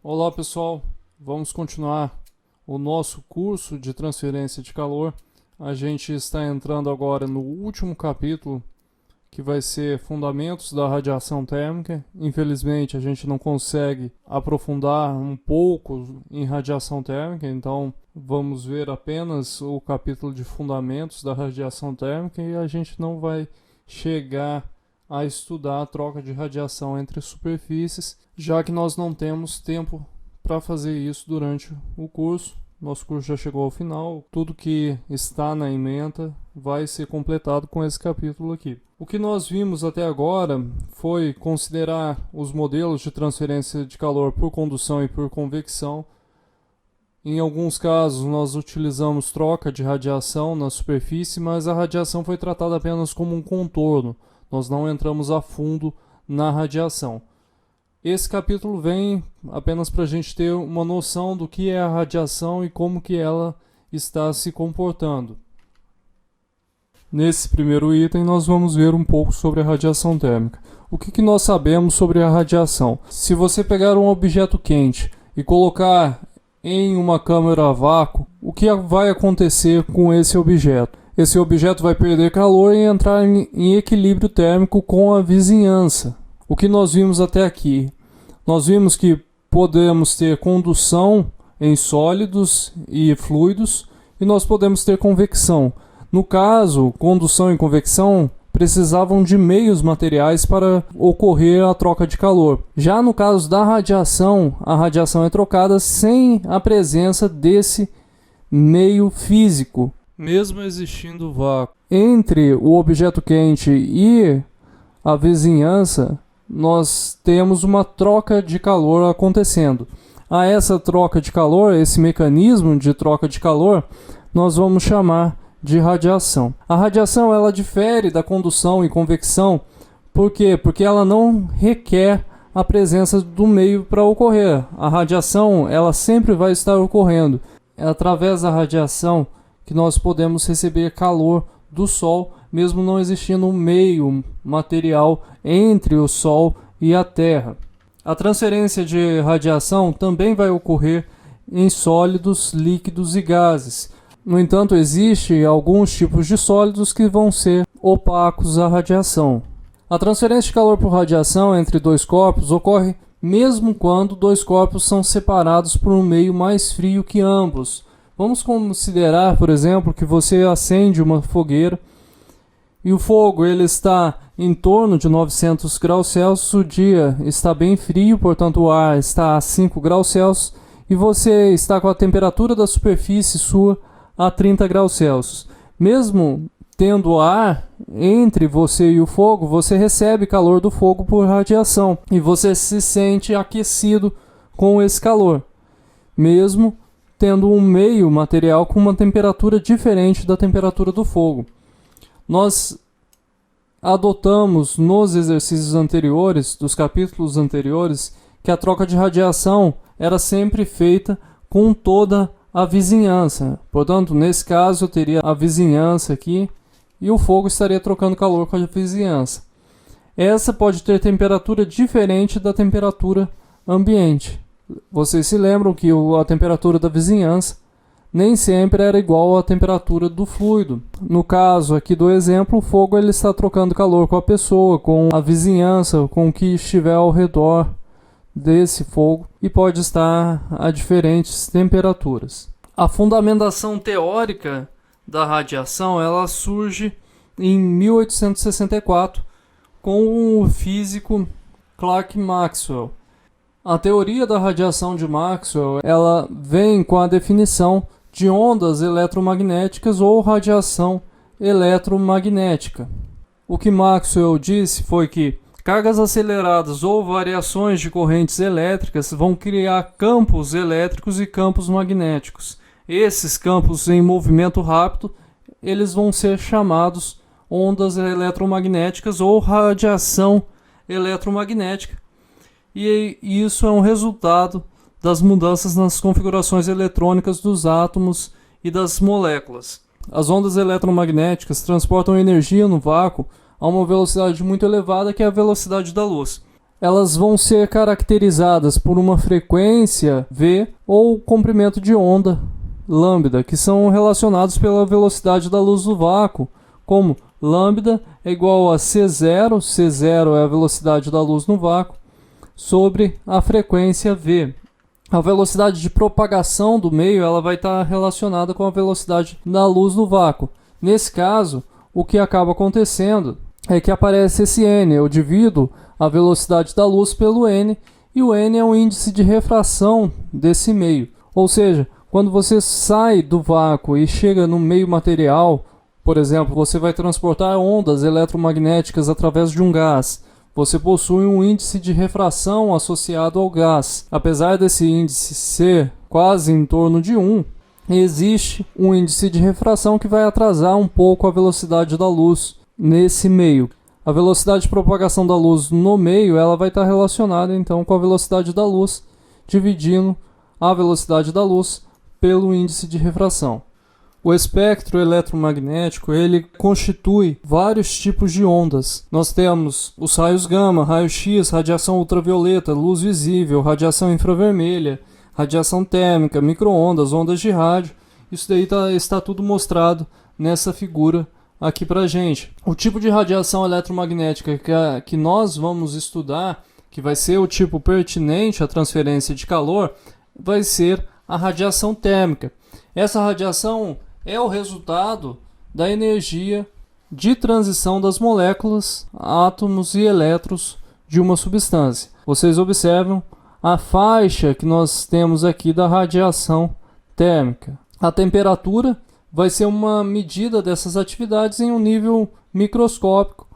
Olá pessoal, vamos continuar o nosso curso de transferência de calor. A gente está entrando agora no último capítulo, que vai ser Fundamentos da Radiação Térmica. Infelizmente a gente não consegue aprofundar um pouco em radiação térmica, então vamos ver apenas o capítulo de Fundamentos da Radiação Térmica e a gente não vai chegar a estudar a troca de radiação entre superfícies, já que nós não temos tempo para fazer isso durante o curso. Nosso curso já chegou ao final, tudo que está na ementa vai ser completado com esse capítulo aqui. O que nós vimos até agora foi considerar os modelos de transferência de calor por condução e por convecção. Em alguns casos nós utilizamos troca de radiação na superfície, mas a radiação foi tratada apenas como um contorno. Nós não entramos a fundo na radiação. Esse capítulo vem apenas para a gente ter uma noção do que é a radiação e como que ela está se comportando. Nesse primeiro item nós vamos ver um pouco sobre a radiação térmica. O que nós sabemos sobre a radiação? Se você pegar um objeto quente e colocar em uma câmara a vácuo, o que vai acontecer com esse objeto? Esse objeto vai perder calor e entrar em equilíbrio térmico com a vizinhança. O que nós vimos até aqui? Nós vimos que podemos ter condução em sólidos e fluidos e nós podemos ter convecção. No caso, condução e convecção precisavam de meios materiais para ocorrer a troca de calor. Já no caso da radiação, a radiação é trocada sem a presença desse meio físico, mesmo existindo vácuo. Entre o objeto quente e a vizinhança, nós temos uma troca de calor acontecendo. A essa troca de calor, esse mecanismo de troca de calor, nós vamos chamar de radiação. A radiação ela difere da condução e convecção. Por quê? Porque ela não requer a presença do meio para ocorrer. A radiação ela sempre vai estar ocorrendo. É através da radiação que nós podemos receber calor do Sol, mesmo não existindo um meio material entre o Sol e a Terra. A transferência de radiação também vai ocorrer em sólidos, líquidos e gases. No entanto, existem alguns tipos de sólidos que vão ser opacos à radiação. A transferência de calor por radiação entre dois corpos ocorre mesmo quando dois corpos são separados por um meio mais frio que ambos. Vamos considerar, por exemplo, que você acende uma fogueira e o fogo ele está em torno de 900 graus Celsius, o dia está bem frio, portanto o ar está a 5 graus Celsius e você está com a temperatura da superfície sua a 30 graus Celsius. Mesmo tendo ar entre você e o fogo, você recebe calor do fogo por radiação e você se sente aquecido com esse calor, mesmo tendo um meio material com uma temperatura diferente da temperatura do fogo. Nós adotamos nos exercícios anteriores, dos capítulos anteriores, que a troca de radiação era sempre feita com toda a vizinhança. Portanto, nesse caso eu teria a vizinhança aqui e o fogo estaria trocando calor com a vizinhança. Essa pode ter temperatura diferente da temperatura ambiente. Vocês se lembram que a temperatura da vizinhança nem sempre era igual à temperatura do fluido. No caso aqui do exemplo, o fogo ele está trocando calor com a pessoa, com a vizinhança, com o que estiver ao redor desse fogo e pode estar a diferentes temperaturas. A fundamentação teórica da radiação ela surge em 1864 com o físico Clerk Maxwell. A teoria da radiação de Maxwell ela vem com a definição de ondas eletromagnéticas ou radiação eletromagnética. O que Maxwell disse foi que cargas aceleradas ou variações de correntes elétricas vão criar campos elétricos e campos magnéticos. Esses campos em movimento rápido, eles vão ser chamados ondas eletromagnéticas ou radiação eletromagnética. E isso é um resultado das mudanças nas configurações eletrônicas dos átomos e das moléculas. As ondas eletromagnéticas transportam energia no vácuo a uma velocidade muito elevada, que é a velocidade da luz. elas vão ser caracterizadas por uma frequência V ou comprimento de onda lambda, que são relacionados pela velocidade da luz do vácuo, como lambda é igual a C0, C0 é a velocidade da luz no vácuo, sobre a frequência V. A velocidade de propagação do meio ela vai estar relacionada com a velocidade da luz no vácuo. Nesse caso, o que acaba acontecendo é que aparece esse n. Eu divido a velocidade da luz pelo n, e o n é o índice de refração desse meio. Ou seja, quando você sai do vácuo e chega no meio material, por exemplo, você vai transportar ondas eletromagnéticas através de um gás. Você possui um índice de refração associado ao gás. Apesar desse índice ser quase em torno de 1, existe um índice de refração que vai atrasar um pouco a velocidade da luz nesse meio. A velocidade de propagação da luz no meio ela vai estar relacionada então com a velocidade da luz, dividindo a velocidade da luz pelo índice de refração. O espectro eletromagnético ele constitui vários tipos de ondas. Nós temos os raios gama, raio-x, radiação ultravioleta, luz visível, radiação infravermelha, radiação térmica, micro-ondas, ondas de rádio. Isso daí está tudo mostrado nessa figura aqui pra gente. O tipo de radiação eletromagnética que nós vamos estudar, que vai ser o tipo pertinente à transferência de calor, vai ser a radiação térmica. Essa radiação é o resultado da energia de transição das moléculas, átomos e elétrons de uma substância. Vocês observam a faixa que nós temos aqui da radiação térmica. A temperatura vai ser uma medida dessas atividades em um nível microscópico,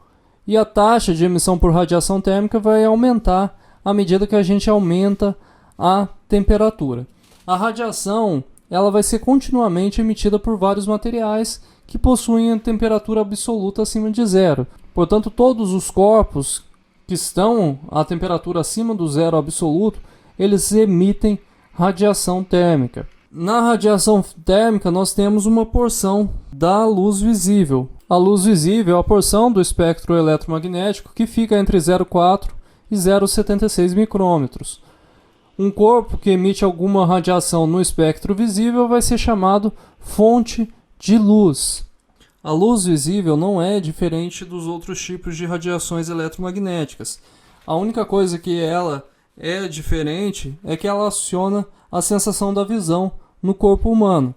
e a taxa de emissão por radiação térmica vai aumentar à medida que a gente aumenta a temperatura. A radiação ela vai ser continuamente emitida por vários materiais que possuem a temperatura absoluta acima de zero. Portanto, todos os corpos que estão a temperatura acima do zero absoluto, eles emitem radiação térmica. Na radiação térmica, nós temos uma porção da luz visível. A luz visível é a porção do espectro eletromagnético que fica entre 0,4 e 0,76 micrômetros. Um corpo que emite alguma radiação no espectro visível vai ser chamado fonte de luz. A luz visível não é diferente dos outros tipos de radiações eletromagnéticas. A única coisa que ela é diferente é que ela aciona a sensação da visão no corpo humano.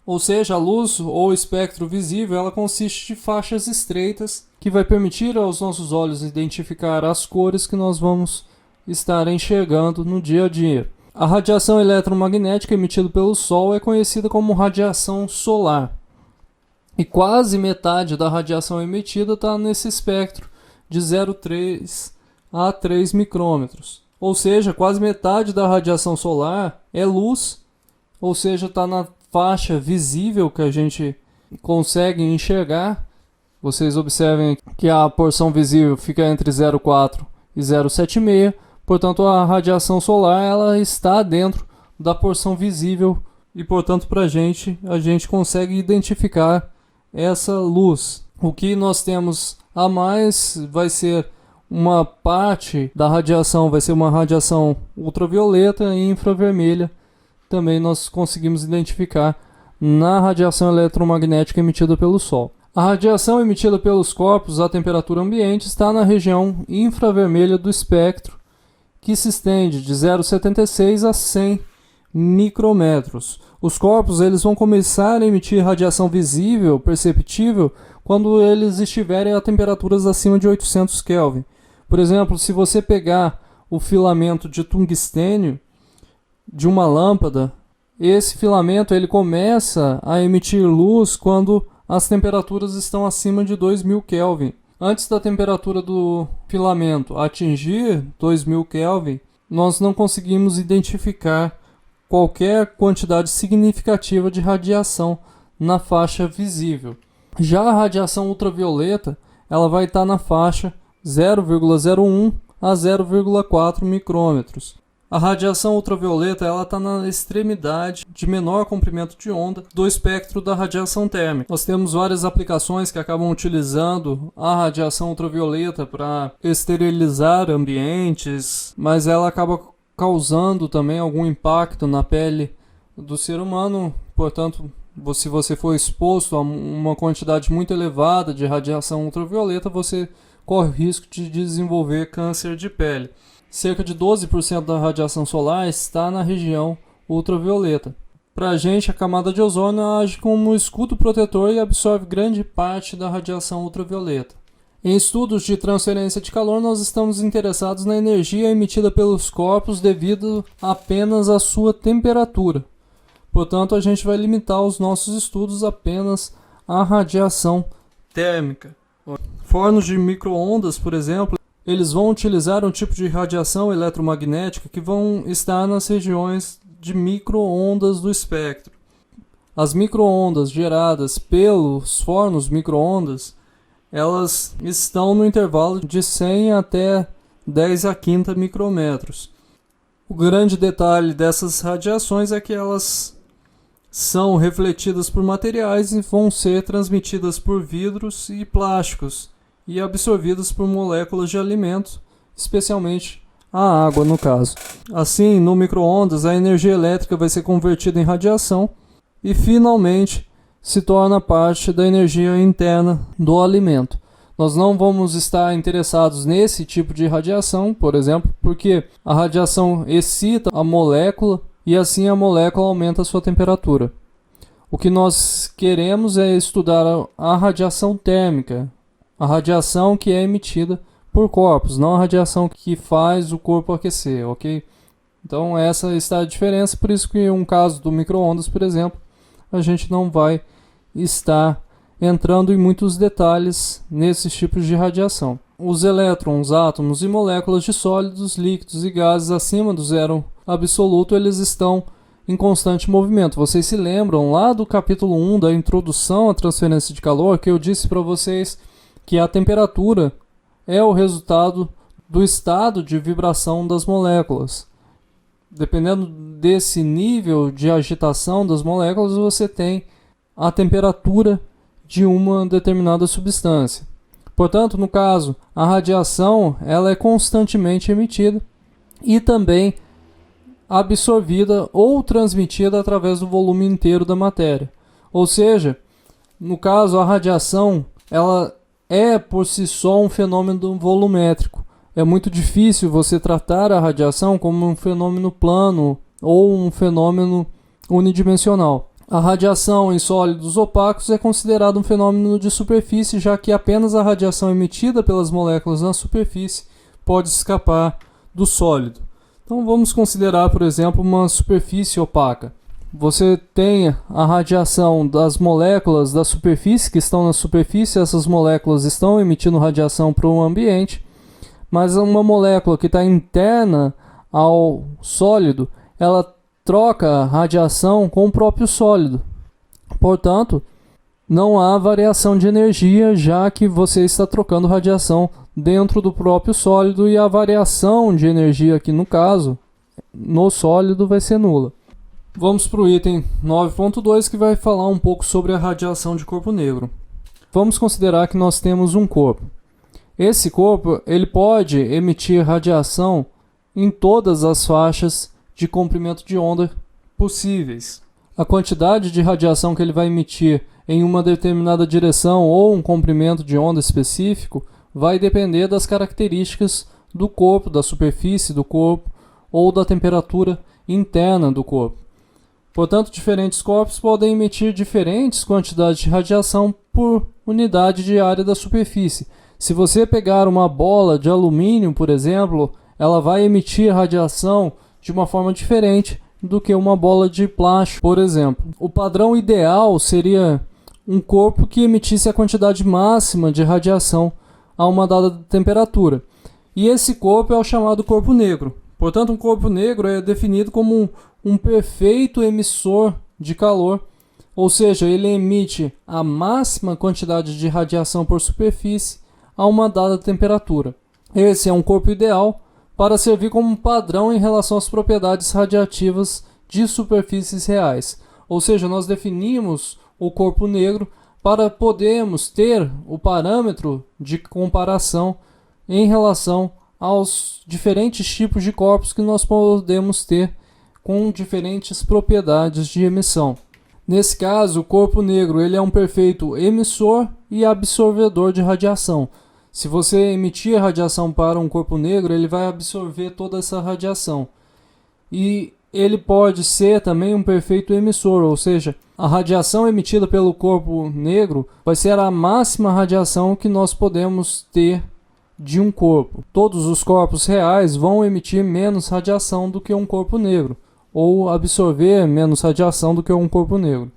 Ou seja, a luz ou espectro visível ela consiste de faixas estreitas que vai permitir aos nossos olhos identificar as cores que nós vamos estar enxergando no dia a dia. A radiação eletromagnética emitida pelo Sol é conhecida como radiação solar. E quase metade da radiação emitida está nesse espectro de 0,3 a 3 micrômetros. Ou seja, quase metade da radiação solar é luz, ou seja, está na faixa visível que a gente consegue enxergar. Vocês observem que a porção visível fica entre 0,4 e 0,76. Portanto, a radiação solar ela está dentro da porção visível e, portanto, a gente consegue identificar essa luz. O que nós temos a mais vai ser uma parte da radiação, vai ser uma radiação ultravioleta e infravermelha. Também nós conseguimos identificar na radiação eletromagnética emitida pelo Sol. A radiação emitida pelos corpos à temperatura ambiente está na região infravermelha do espectro, que se estende de 0,76 a 100 micrômetros. Os corpos eles vão começar a emitir radiação visível, perceptível, quando eles estiverem a temperaturas acima de 800 Kelvin. Por exemplo, se você pegar o filamento de tungstênio de uma lâmpada, esse filamento ele começa a emitir luz quando as temperaturas estão acima de 2000 Kelvin. Antes da temperatura do filamento atingir 2000 Kelvin, nós não conseguimos identificar qualquer quantidade significativa de radiação na faixa visível. Já a radiação ultravioleta, ela vai estar na faixa 0,01 a 0,4 micrômetros. A radiação ultravioleta está na extremidade de menor comprimento de onda do espectro da radiação térmica. Nós temos várias aplicações que acabam utilizando a radiação ultravioleta para esterilizar ambientes, mas ela acaba causando também algum impacto na pele do ser humano. Portanto, se você for exposto a uma quantidade muito elevada de radiação ultravioleta, você corre o risco de desenvolver câncer de pele. Cerca de 12% da radiação solar está na região ultravioleta. Para a gente, a camada de ozônio age como um escudo protetor e absorve grande parte da radiação ultravioleta. Em estudos de transferência de calor, nós estamos interessados na energia emitida pelos corpos devido apenas à sua temperatura. Portanto, a gente vai limitar os nossos estudos apenas à radiação térmica. Fornos de micro-ondas, por exemplo, eles vão utilizar um tipo de radiação eletromagnética que vão estar nas regiões de micro-ondas do espectro. As micro-ondas geradas pelos fornos micro-ondas, elas estão no intervalo de 100 até 10 a quinta micrômetros. O grande detalhe dessas radiações é que elas são refletidas por materiais e vão ser transmitidas por vidros e plásticos e absorvidas por moléculas de alimentos, especialmente a água no caso. Assim, no micro-ondas, a energia elétrica vai ser convertida em radiação e finalmente se torna parte da energia interna do alimento. Nós não vamos estar interessados nesse tipo de radiação, por exemplo, porque a radiação excita a molécula e assim a molécula aumenta a sua temperatura. O que nós queremos é estudar a radiação térmica, a radiação que é emitida por corpos, não a radiação que faz o corpo aquecer, ok? Então essa está a diferença, por isso que em um caso do micro-ondas, por exemplo, a gente não vai estar entrando em muitos detalhes nesses tipos de radiação. Os elétrons, átomos e moléculas de sólidos, líquidos e gases acima do zero absoluto, eles estão em constante movimento. Vocês se lembram lá do capítulo 1 da introdução à transferência de calor que eu disse para vocês que a temperatura é o resultado do estado de vibração das moléculas. Dependendo desse nível de agitação das moléculas, você tem a temperatura de uma determinada substância. Portanto, no caso, a radiação ela é constantemente emitida e também absorvida ou transmitida através do volume inteiro da matéria. Ou seja, no caso, a radiação ela é por si só um fenômeno volumétrico. É muito difícil você tratar a radiação como um fenômeno plano ou um fenômeno unidimensional. A radiação em sólidos opacos é considerada um fenômeno de superfície, já que apenas a radiação emitida pelas moléculas na superfície pode escapar do sólido. Então vamos considerar, por exemplo, uma superfície opaca. Você tem a radiação das moléculas da superfície que estão na superfície, essas moléculas estão emitindo radiação para o ambiente, mas uma molécula que está interna ao sólido, ela troca a radiação com o próprio sólido. Portanto, não há variação de energia, já que você está trocando radiação dentro do próprio sólido e a variação de energia aqui no caso, no sólido, vai ser nula. Vamos para o item 9.2 que vai falar um pouco sobre a radiação de corpo negro. Vamos considerar que nós temos um corpo. Esse corpo ele pode emitir radiação em todas as faixas de comprimento de onda possíveis. A quantidade de radiação que ele vai emitir em uma determinada direção ou um comprimento de onda específico vai depender das características do corpo, da superfície do corpo ou da temperatura interna do corpo. Portanto, diferentes corpos podem emitir diferentes quantidades de radiação por unidade de área da superfície. Se você pegar uma bola de alumínio, por exemplo, ela vai emitir radiação de uma forma diferente do que uma bola de plástico, por exemplo. O padrão ideal seria um corpo que emitisse a quantidade máxima de radiação a uma dada temperatura. E esse corpo é o chamado corpo negro. Portanto, um corpo negro é definido como um perfeito emissor de calor, ou seja, ele emite a máxima quantidade de radiação por superfície a uma dada temperatura. Esse é um corpo ideal para servir como padrão em relação às propriedades radiativas de superfícies reais. Ou seja, nós definimos o corpo negro para podermos ter o parâmetro de comparação em relação aos diferentes tipos de corpos que nós podemos ter com diferentes propriedades de emissão. Nesse caso, o corpo negro ele é um perfeito emissor e absorvedor de radiação. Se você emitir radiação para um corpo negro, ele vai absorver toda essa radiação. E ele pode ser também um perfeito emissor, ou seja, a radiação emitida pelo corpo negro vai ser a máxima radiação que nós podemos ter de um corpo. Todos os corpos reais vão emitir menos radiação do que um corpo negro, ou absorver menos radiação do que um corpo negro.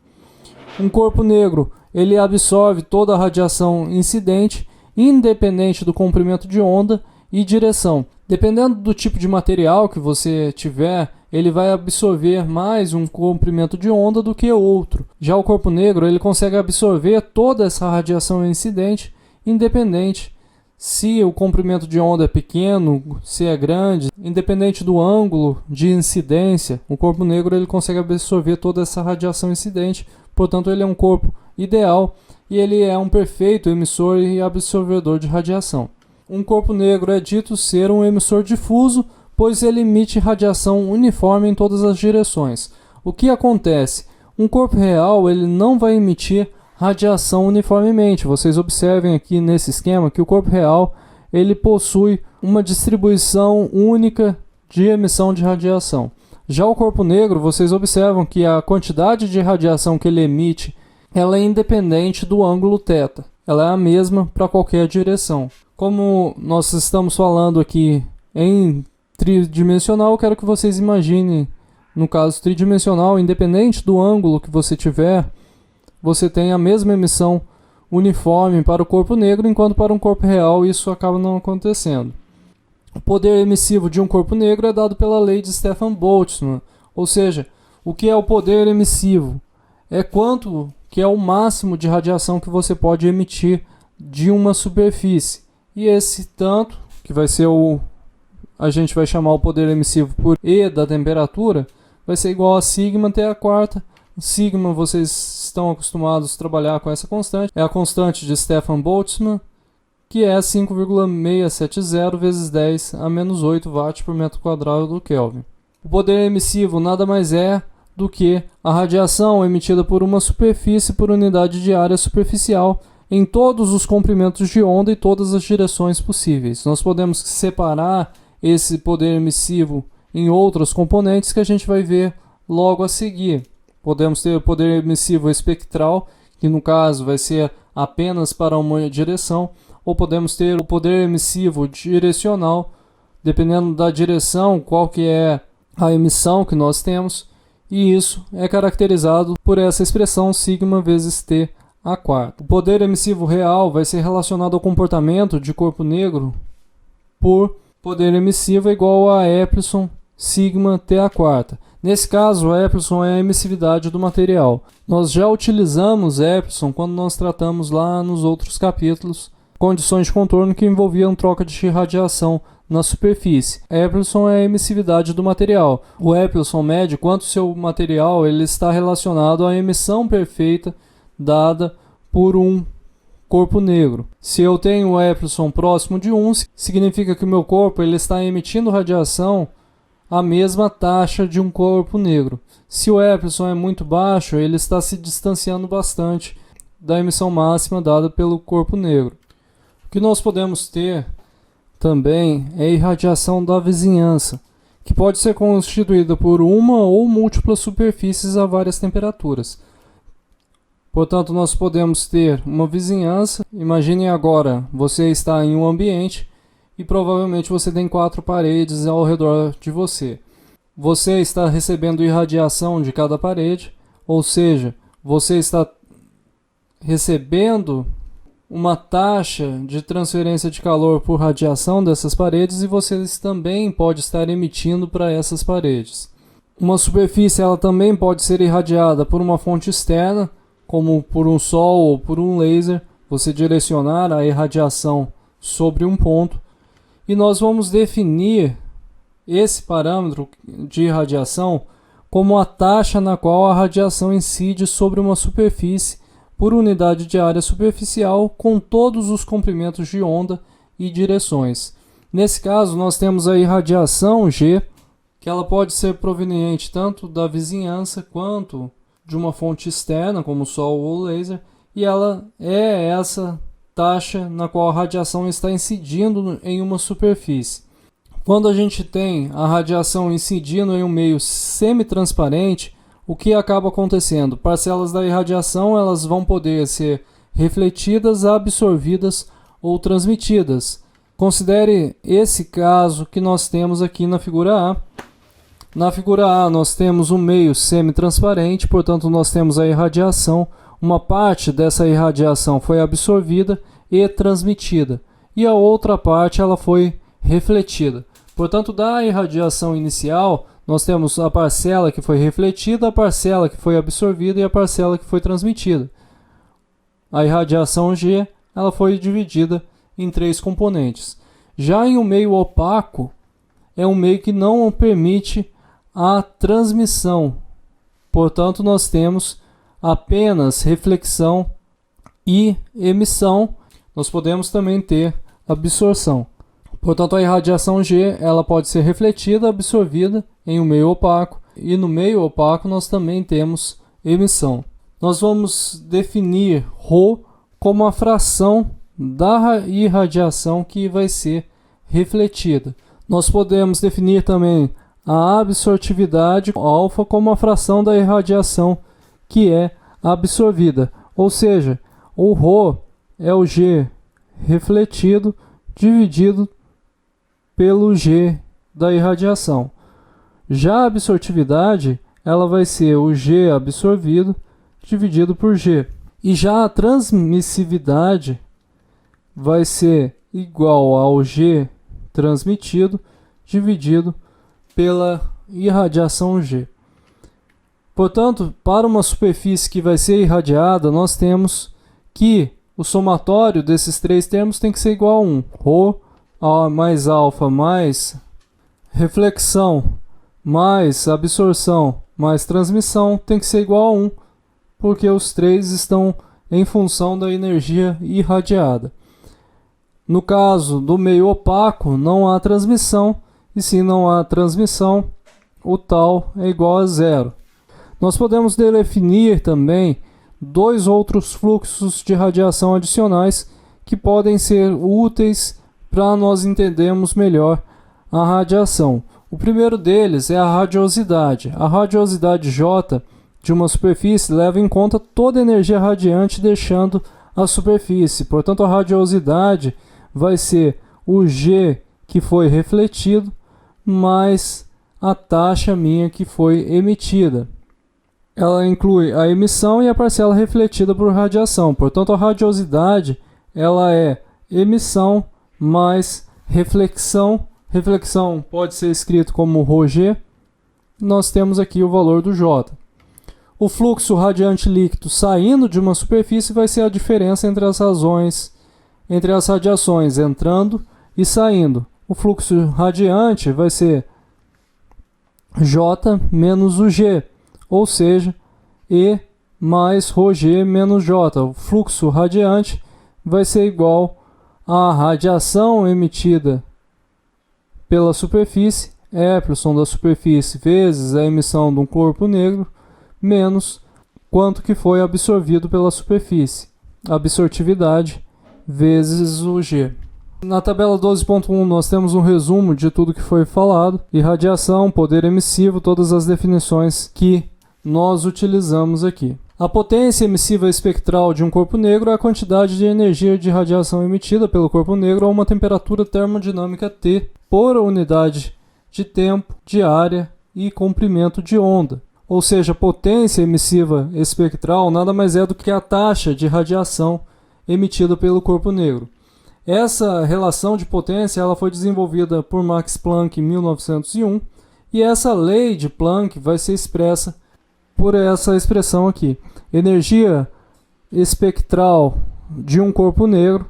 Um corpo negro, ele absorve toda a radiação incidente, independente do comprimento de onda e direção. Dependendo do tipo de material que você tiver, ele vai absorver mais um comprimento de onda do que outro. Já o corpo negro, ele consegue absorver toda essa radiação incidente, independente se o comprimento de onda é pequeno, se é grande, independente do ângulo de incidência. O corpo negro ele consegue absorver toda essa radiação incidente, portanto ele é um corpo ideal e ele é um perfeito emissor e absorvedor de radiação. Um corpo negro é dito ser um emissor difuso, pois ele emite radiação uniforme em todas as direções. O que acontece? Um corpo real ele não vai emitir radiação uniformemente. Vocês observem aqui nesse esquema que o corpo real ele possui uma distribuição única de emissão de radiação. Já o corpo negro, vocês observam que a quantidade de radiação que ele emite ela é independente do ângulo θ. Ela é a mesma para qualquer direção. Como nós estamos falando aqui em tridimensional, eu quero que vocês imaginem, no caso tridimensional, independente do ângulo que você tiver, você tem a mesma emissão uniforme para o corpo negro, enquanto para um corpo real isso acaba não acontecendo. O poder emissivo de um corpo negro é dado pela lei de Stefan Boltzmann, ou seja, o que é o poder emissivo? É quanto que é o máximo de radiação que você pode emitir de uma superfície. E esse tanto, que vai ser a gente vai chamar o poder emissivo por E da temperatura, vai ser igual a sigma até a quarta. Sigma, vocês estão acostumados a trabalhar com essa constante. É a constante de Stefan Boltzmann, que é 5,670 vezes 10 a menos 8 watts por metro quadrado do Kelvin. O poder emissivo nada mais é do que a radiação emitida por uma superfície por unidade de área superficial em todos os comprimentos de onda e todas as direções possíveis. Nós podemos separar esse poder emissivo em outros componentes que a gente vai ver logo a seguir. Podemos ter o poder emissivo espectral, que no caso vai ser apenas para uma direção, ou podemos ter o poder emissivo direcional, dependendo da direção, qual que é a emissão que nós temos, e isso é caracterizado por essa expressão sigma vezes T a quarta. O poder emissivo real vai ser relacionado ao comportamento de corpo negro por poder emissivo igual a epsilon sigma T a quarta. Nesse caso, epsilon é a emissividade do material. Nós já utilizamos epsilon quando nós tratamos lá nos outros capítulos condições de contorno que envolviam troca de radiação na superfície. Epsilon é a emissividade do material. O epsilon mede quanto seu material ele está relacionado à emissão perfeita dada por um corpo negro. Se eu tenho o epsilon próximo de 1, significa que o meu corpo ele está emitindo radiação a mesma taxa de um corpo negro. Se o epsilon é muito baixo, ele está se distanciando bastante da emissão máxima dada pelo corpo negro. O que nós podemos ter também é a irradiação da vizinhança, que pode ser constituída por uma ou múltiplas superfícies a várias temperaturas. Portanto, nós podemos ter uma vizinhança. Imaginem agora, você está em um ambiente e provavelmente você tem 4 paredes ao redor de você. Você está recebendo irradiação de cada parede, ou seja, você está recebendo uma taxa de transferência de calor por radiação dessas paredes e você também pode estar emitindo para essas paredes. Uma superfície ela também pode ser irradiada por uma fonte externa, como por um sol ou por um laser, você direcionar a irradiação sobre um ponto. E nós vamos definir esse parâmetro de radiação como a taxa na qual a radiação incide sobre uma superfície por unidade de área superficial com todos os comprimentos de onda e direções. Nesse caso, nós temos a irradiação G, que ela pode ser proveniente tanto da vizinhança quanto de uma fonte externa, como o Sol ou o laser, e ela é essa taxa na qual a radiação está incidindo em uma superfície. Quando a gente tem a radiação incidindo em um meio semi-transparente, o que acaba acontecendo? Parcelas da irradiação elas vão poder ser refletidas, absorvidas ou transmitidas. Considere esse caso que nós temos aqui na figura A. Na figura A nós temos um meio semi-transparente, portanto nós temos a irradiação. Uma parte dessa irradiação foi absorvida e transmitida, e a outra parte ela foi refletida. Portanto, da irradiação inicial, nós temos a parcela que foi refletida, a parcela que foi absorvida e a parcela que foi transmitida. A irradiação G ela foi dividida em 3 componentes. Já em um meio opaco, é um meio que não permite a transmissão. Portanto, nós temos apenas reflexão e emissão. Nós podemos também ter absorção. Portanto, a irradiação G ela pode ser refletida, absorvida em um meio opaco, e no meio opaco nós também temos emissão. Nós vamos definir ρ como a fração da irradiação que vai ser refletida. Nós podemos definir também a absortividade alfa como a fração da irradiação que é absorvida, ou seja, o ρ é o G refletido dividido pelo G da irradiação. Já a absortividade ela vai ser o G absorvido dividido por G. E já a transmissividade vai ser igual ao G transmitido dividido pela irradiação G. Portanto, para uma superfície que vai ser irradiada, nós temos que o somatório desses 3 termos tem que ser igual a 1. ρ mais alfa mais reflexão mais absorção mais transmissão tem que ser igual a 1, porque os 3 estão em função da energia irradiada. No caso do meio opaco, não há transmissão, e se não há transmissão, o tal é igual a 0. Nós podemos definir também 2 outros fluxos de radiação adicionais que podem ser úteis para nós entendermos melhor a radiação. O primeiro deles é a radiosidade. A radiosidade J de uma superfície leva em conta toda a energia radiante deixando a superfície. Portanto, a radiosidade vai ser o G que foi refletido mais a taxa minha que foi emitida. Ela inclui a emissão e a parcela refletida por radiação. Portanto, a radiosidade ela é emissão mais reflexão. Reflexão pode ser escrito como ρg. Nós temos aqui o valor do J. O fluxo radiante líquido saindo de uma superfície vai ser a diferença entre as radiações entrando e saindo. O fluxo radiante vai ser J menos o G, ou seja, E mais ρg menos J. O fluxo radiante vai ser igual à radiação emitida pela superfície, Epsilon da superfície vezes a emissão de um corpo negro, menos quanto que foi absorvido pela superfície, absortividade vezes o G. Na tabela 12.1 nós temos um resumo de tudo que foi falado, irradiação, poder emissivo, todas as definições que nós utilizamos aqui. A potência emissiva espectral de um corpo negro é a quantidade de energia de radiação emitida pelo corpo negro a uma temperatura termodinâmica T por unidade de tempo, de área e comprimento de onda. Ou seja, a potência emissiva espectral nada mais é do que a taxa de radiação emitida pelo corpo negro. Essa relação de potência ela foi desenvolvida por Max Planck em 1901 e essa lei de Planck vai ser expressa por essa expressão aqui. Energia espectral de um corpo negro,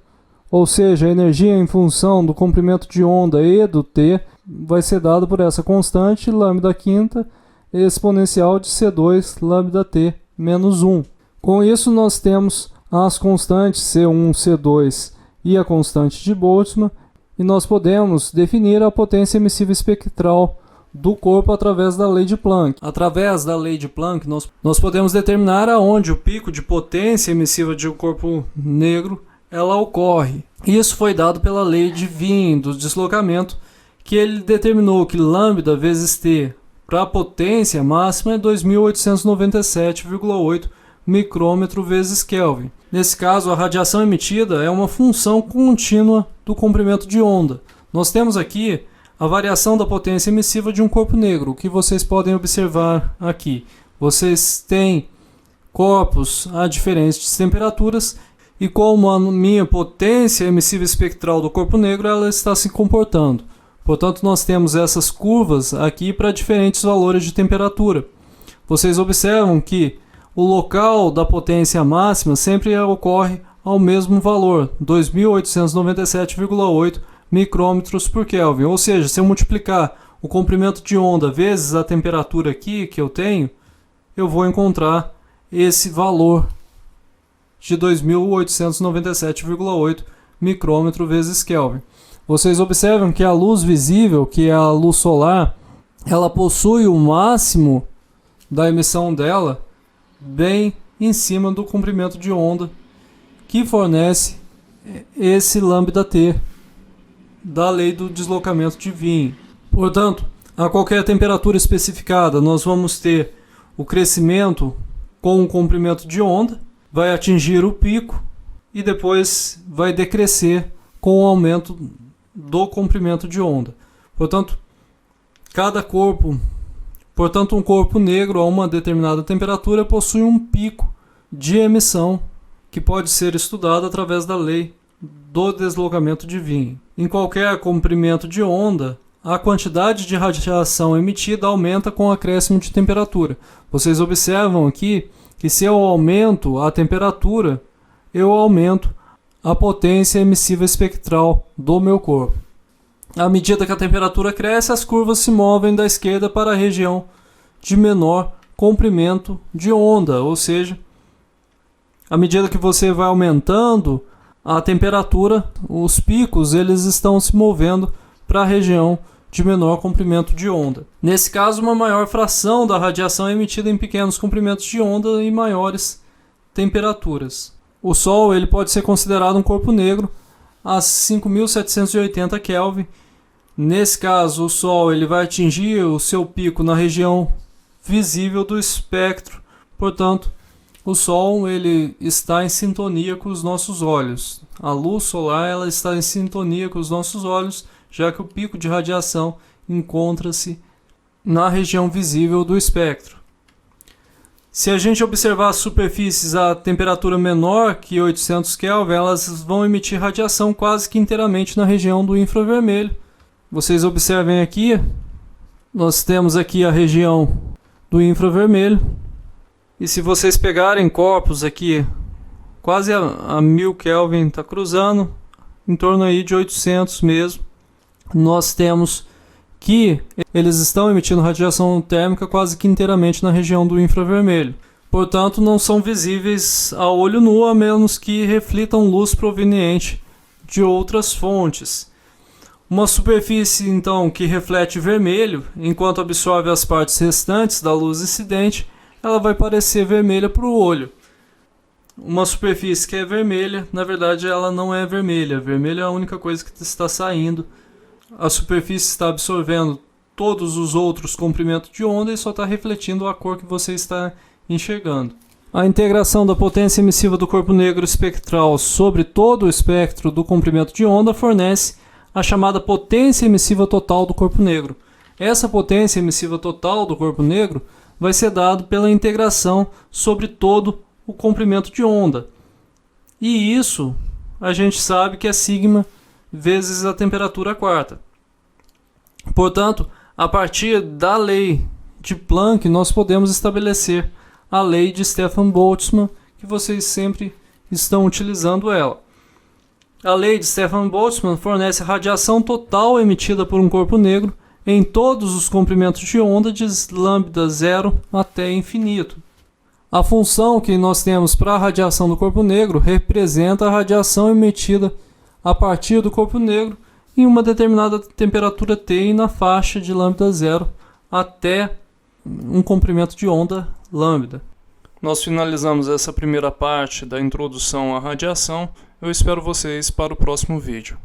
ou seja, a energia em função do comprimento de onda e do t, vai ser dada por essa constante lambda quinta exponencial de C2 lambda t menos 1. Com isso, nós temos as constantes C1, C2 e a constante de Boltzmann, e nós podemos definir a potência emissiva espectral do corpo através da lei de Planck. Através da lei de Planck, nós podemos determinar aonde o pico de potência emissiva de um corpo negro ela ocorre. Isso foi dado pela lei de Wien do deslocamento, que ele determinou que lambda vezes t para a potência máxima é 2897,8 micrômetro vezes Kelvin. Nesse caso, a radiação emitida é uma função contínua do comprimento de onda. Nós temos aqui a variação da potência emissiva de um corpo negro, o que vocês podem observar aqui. Vocês têm corpos a diferentes temperaturas, e como a minha potência emissiva espectral do corpo negro ela está se comportando. Portanto, nós temos essas curvas aqui para diferentes valores de temperatura. Vocês observam que o local da potência máxima sempre ocorre ao mesmo valor, 2897,8 micrômetros por Kelvin. Ou seja, se eu multiplicar o comprimento de onda vezes a temperatura aqui que eu tenho, eu vou encontrar esse valor de 2897,8 micrômetro vezes Kelvin. Vocês observam que a luz visível, que é a luz solar, ela possui o máximo da emissão dela bem em cima do comprimento de onda que fornece esse lambda t da lei do deslocamento de Wien. Portanto, a qualquer temperatura especificada, nós vamos ter o crescimento com o comprimento de onda, vai atingir o pico e depois vai decrescer com o aumento do comprimento de onda. Portanto, um corpo negro a uma determinada temperatura possui um pico de emissão que pode ser estudado através da lei do deslocamento de Wien. Em qualquer comprimento de onda, a quantidade de radiação emitida aumenta com o acréscimo de temperatura. Vocês observam aqui que se eu aumento a temperatura, eu aumento a potência emissiva espectral do meu corpo. À medida que a temperatura cresce, as curvas se movem da esquerda para a região de menor comprimento de onda, ou seja, à medida que você vai aumentando a temperatura, os picos eles estão se movendo para a região de menor comprimento de onda. Nesse caso, uma maior fração da radiação é emitida em pequenos comprimentos de onda e maiores temperaturas. O Sol ele pode ser considerado um corpo negro a 5.780 Kelvin. Nesse caso, o Sol ele vai atingir o seu pico na região visível do espectro. Portanto, o Sol ele está em sintonia com os nossos olhos. A luz solar ela está em sintonia com os nossos olhos, já que o pico de radiação encontra-se na região visível do espectro. Se a gente observar as superfícies a temperatura menor que 800 Kelvin, elas vão emitir radiação quase que inteiramente na região do infravermelho. Vocês observem aqui, nós temos aqui a região do infravermelho. E se vocês pegarem corpos aqui, quase a 1000 Kelvin está cruzando, em torno aí de 800 mesmo, nós temos que eles estão emitindo radiação térmica quase que inteiramente na região do infravermelho. Portanto, não são visíveis a olho nu, a menos que reflitam luz proveniente de outras fontes. Uma superfície, então, que reflete vermelho, enquanto absorve as partes restantes da luz incidente, ela vai parecer vermelha para o olho. Uma superfície que é vermelha, na verdade ela não é vermelha. Vermelha é a única coisa que está saindo. A superfície está absorvendo todos os outros comprimentos de onda e só está refletindo a cor que você está enxergando. A integração da potência emissiva do corpo negro espectral sobre todo o espectro do comprimento de onda fornece a chamada potência emissiva total do corpo negro. Essa potência emissiva total do corpo negro vai ser dada pela integração sobre todo o comprimento de onda. E isso a gente sabe que é sigma vezes a temperatura quarta. Portanto, a partir da lei de Planck, nós podemos estabelecer a lei de Stefan Boltzmann, que vocês sempre estão utilizando ela. A lei de Stefan Boltzmann fornece a radiação total emitida por um corpo negro em todos os comprimentos de onda de lambda 0 até infinito. A função que nós temos para a radiação do corpo negro representa a radiação emitida a partir do corpo negro em uma determinada temperatura T na faixa de lambda 0 até um comprimento de onda lambda. Nós finalizamos essa primeira parte da introdução à radiação. Eu espero vocês para o próximo vídeo.